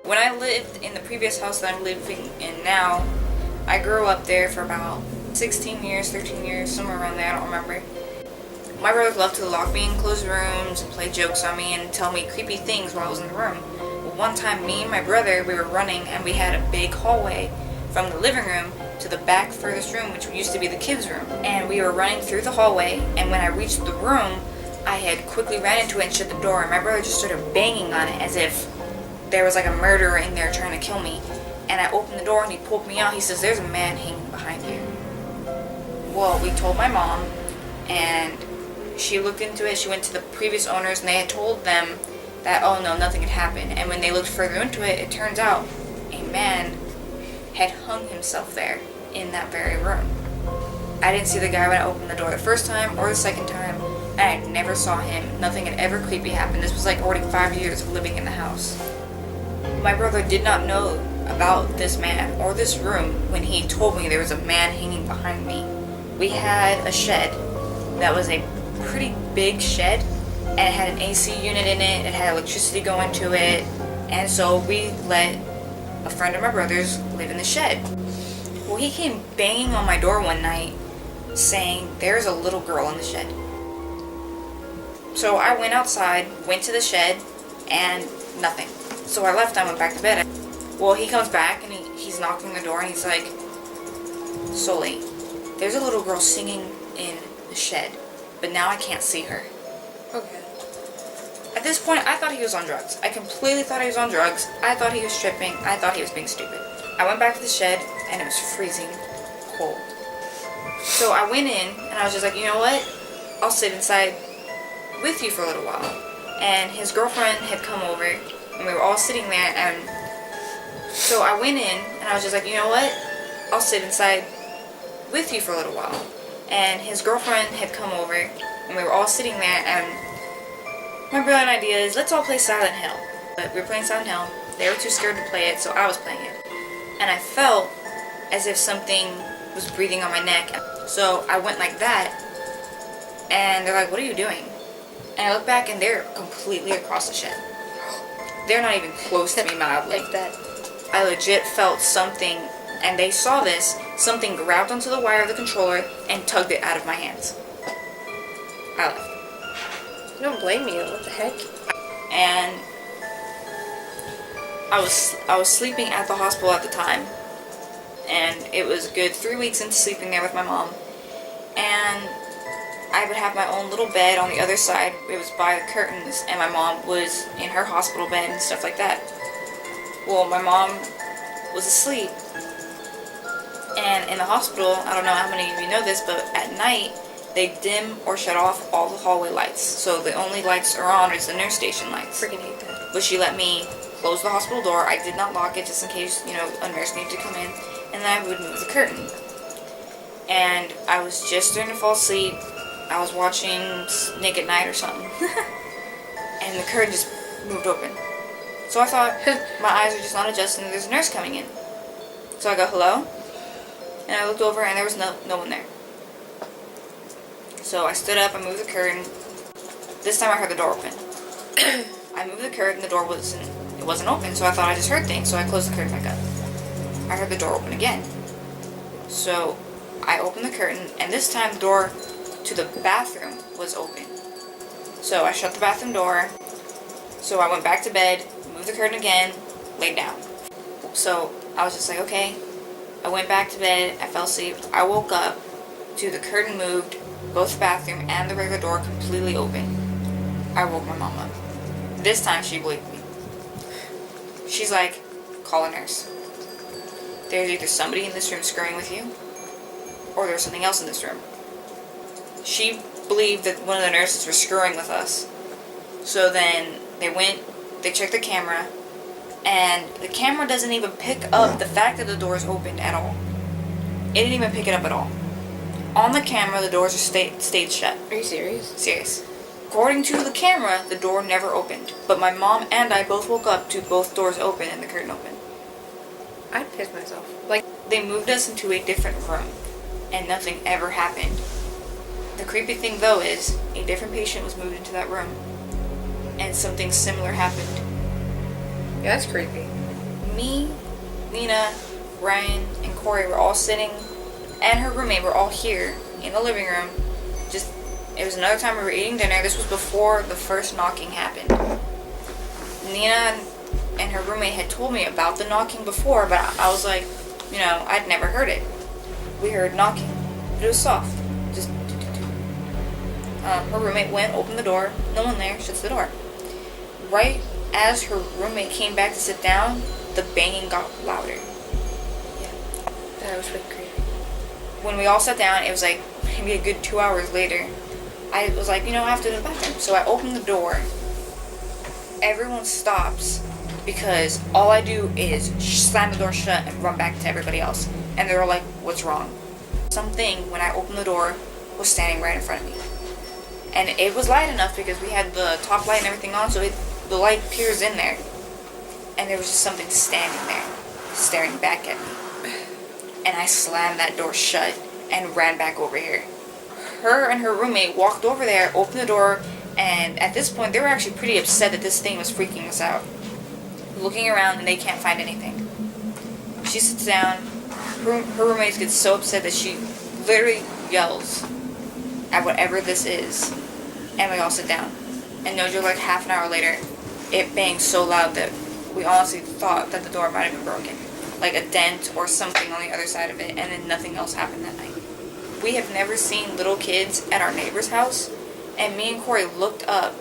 When I lived in the previous house that I'm living in now, I grew up there for about 16 years, 13 years, somewhere around there, I don't remember. My brothers loved to lock me in closed rooms and play jokes on me and tell me creepy things while I was in the room. Well, one time, me and my brother, we were running and we had a big hallway from the living room to the back furthest room, which used to be the kids' room. And we were running through the hallway, and when I reached the room, I had quickly ran into it and shut the door, and my brother just started banging on it as if there was like a murderer in there trying to kill me. And I opened the door and he pulled me out. He says, "There's a man hanging behind you." Well, we told my mom, and she looked into it. She went to the previous owners, and they had told them that, oh no, nothing had happened. And when they looked further into it, it turns out a man had hung himself there in that very room. I didn't see the guy when I opened the door the first time or the second time, and I never saw him. Nothing had ever creepy happened. This was like already 5 years of living in the house. My brother did not know about this man or this room when he told me there was a man hanging behind me. We had a shed that was a pretty big shed, and it had an AC unit in it. It had electricity going to it, and so we let a friend of my brother's live in the shed. Well, he came banging on my door one night saying there's a little girl in the shed. So I went outside, went to the shed, and nothing. So I left and I went back to bed. Well, he comes back and he's knocking on the door and he's like, "Souli, there's a little girl singing in the shed, but now I can't see her." Okay. At this point, I thought he was on drugs. I completely thought he was on drugs. I thought he was tripping. I thought he was being stupid. I went back to the shed, and it was freezing cold. So I went in, and I was just like, you know what? I'll sit inside with you for a little while. And his girlfriend had come over, and we were all sitting there, and so I went in, and I was just like, you know what? I'll sit inside with you for a little while. And his girlfriend had come over, and we were all sitting there, and my brilliant idea is, let's all play Silent Hill. But we were playing Silent Hill. They were too scared to play it, so I was playing it. And I felt as if something was breathing on my neck. So I went like that, and they're like, "What are you doing?" And I look back, and they're completely across the shed. They're not even close to me mildly. Like that. I legit felt something, and they saw this, something grabbed onto the wire of the controller and tugged it out of my hands. I left. You don't blame me. What the heck? And I was sleeping at the hospital at the time, and it was a good 3 weeks into sleeping there with my mom, and I would have my own little bed on the other side. It was by the curtains, and my mom was in her hospital bed and stuff like that. Well, my mom was asleep, and in the hospital, I don't know how many of you know this, but at night they dim or shut off all the hallway lights. So the only lights are on is the nurse station lights. Freaking hate that. But she let me close the hospital door. I did not lock it just in case, a nurse needed to come in. And then I would move the curtain. And I was just starting to fall asleep. I was watching Nick at Night or something. And the curtain just moved open. So I thought, my eyes are just not adjusting. There's a nurse coming in. So I go, "Hello?" And I looked over and there was no one there. So I stood up, I moved the curtain. This time I heard the door open. I moved the curtain, the door wasn't open, so I thought I just heard things, so I closed the curtain back up. I heard the door open again. So I opened the curtain, and this time the door to the bathroom was open. So I shut the bathroom door. So I went back to bed, moved the curtain again, laid down. So I was just like, okay. I went back to bed, I fell asleep. I woke up to the curtain moved, both the bathroom and the regular door completely open. I woke my mom up. This time she believed me. She's like, "Call a nurse. There's either somebody in this room screwing with you, or there's something else in this room." She believed that one of the nurses was screwing with us. So then they checked the camera, and the camera doesn't even pick up the fact that the door is opened at all. It didn't even pick it up at all. On the camera, the doors are stayed shut. Are you serious? Serious. According to the camera, the door never opened. But my mom and I both woke up to both doors open and the curtain open. I'd piss myself. They moved us into a different room, and nothing ever happened. The creepy thing, though, is a different patient was moved into that room, and something similar happened. Yeah, that's creepy. me, Nina, Ryan, and Corey were all sitting, and her roommate were all here in the living room. It was another time we were eating dinner. This was before the first knocking happened. Nina and her roommate had told me about the knocking before, but I was like, I'd never heard it. We heard knocking, but it was soft. Just her roommate went, opened the door, no one there, shuts the door. Right as her roommate came back to sit down, the banging got louder. Yeah, that was pretty creepy. When we all sat down, it was like maybe a good 2 hours later. I was like, I have to go to the bathroom. So I opened the door. Everyone stops because all I do is slam the door shut and run back to everybody else. And they're like, what's wrong? Something, when I opened the door, was standing right in front of me. And it was light enough because we had the top light and everything on, so the light peers in there. And there was just something standing there, staring back at me. And I slammed that door shut and ran back over here. Her and her roommate walked over there, opened the door, and at this point they were actually pretty upset that this thing was freaking us out. Looking around and they can't find anything. She sits down, her roommate gets so upset that she literally yells at whatever this is, and we all sit down. And no joke, like half an hour later, it banged so loud that we honestly thought that the door might have been broken. Like a dent or something on the other side of it, and then nothing else happened that night. We have never seen little kids at our neighbor's house, and me and Corey looked up,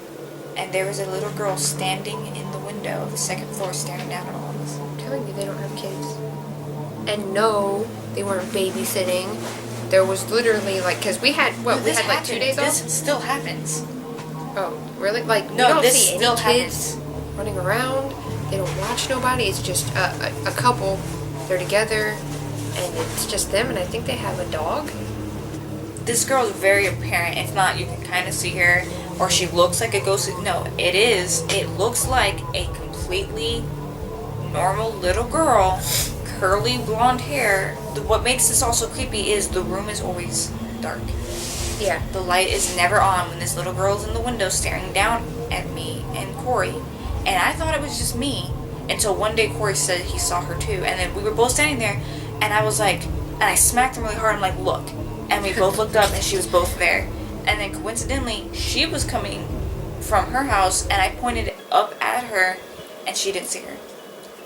and there was a little girl standing in the window of the second floor staring down at all of us. I'm telling you, they don't have kids. And no, they weren't babysitting. There was literally, like, because we had, we had like 2 days off? This still happens. Oh, really? Like, No, you don't this see still any kids running around. They don't watch nobody. It's just a couple. They're together, and it's just them, and I think they have a dog. This girl is very apparent. If not, you can kind of see her, or she looks like a ghost. No, it is. It looks like a completely normal little girl, curly blonde hair. What makes this also creepy is the room is always dark. Yeah. The light is never on when this little girl's in the window staring down at me and Corey. And I thought it was just me until one day Corey said he saw her too. And then we were both standing there, and I was like, and I smacked him really hard. I'm like, look. And we both looked up, and she was both there. And then coincidentally, she was coming from her house, and I pointed up at her, and she didn't see her.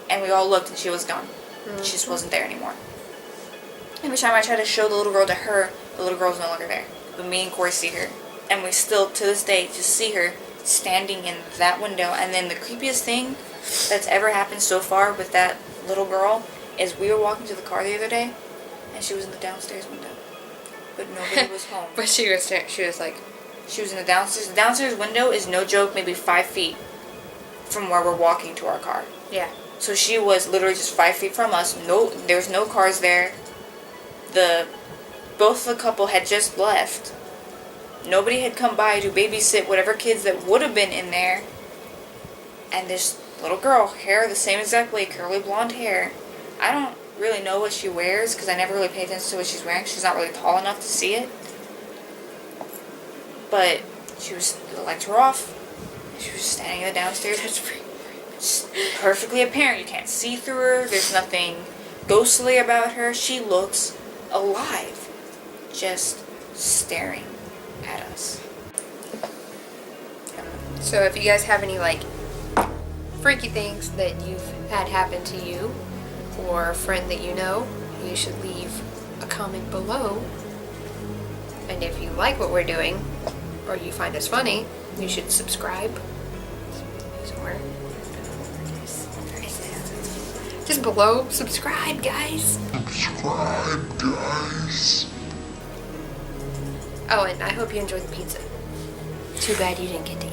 And we all looked, and she was gone. She just wasn't there anymore. Every time I try to show the little girl to her, the little girl's no longer there. But me and Corey see her. And we still, to this day, just see her standing in that window. And then the creepiest thing that's ever happened so far with that little girl is we were walking to the car the other day, and she was in the downstairs window. But nobody was home. But she was like... She was in the downstairs. The downstairs window is, no joke, maybe 5 feet from where we're walking to our car. Yeah. So she was literally just 5 feet from us. There's no cars there. Both the couple had just left. Nobody had come by to babysit whatever kids that would have been in there. And this little girl, hair the same exact way, curly blonde hair. I don't really know what she wears because I never really pay attention to what she's wearing. She's not really tall enough to see it. But the lights were off. She was standing in the downstairs. It's perfectly apparent. You can't see through her. There's nothing ghostly about her. She looks alive. Just staring at us. So if you guys have any, like, freaky things that you've had happen to you, or a friend that you know, you should leave a comment below. And if you like what we're doing, or you find us funny, you should subscribe. Somewhere. Just below. Subscribe, guys. Subscribe, guys. Oh, and I hope you enjoyed the pizza. Too bad you didn't get to eat.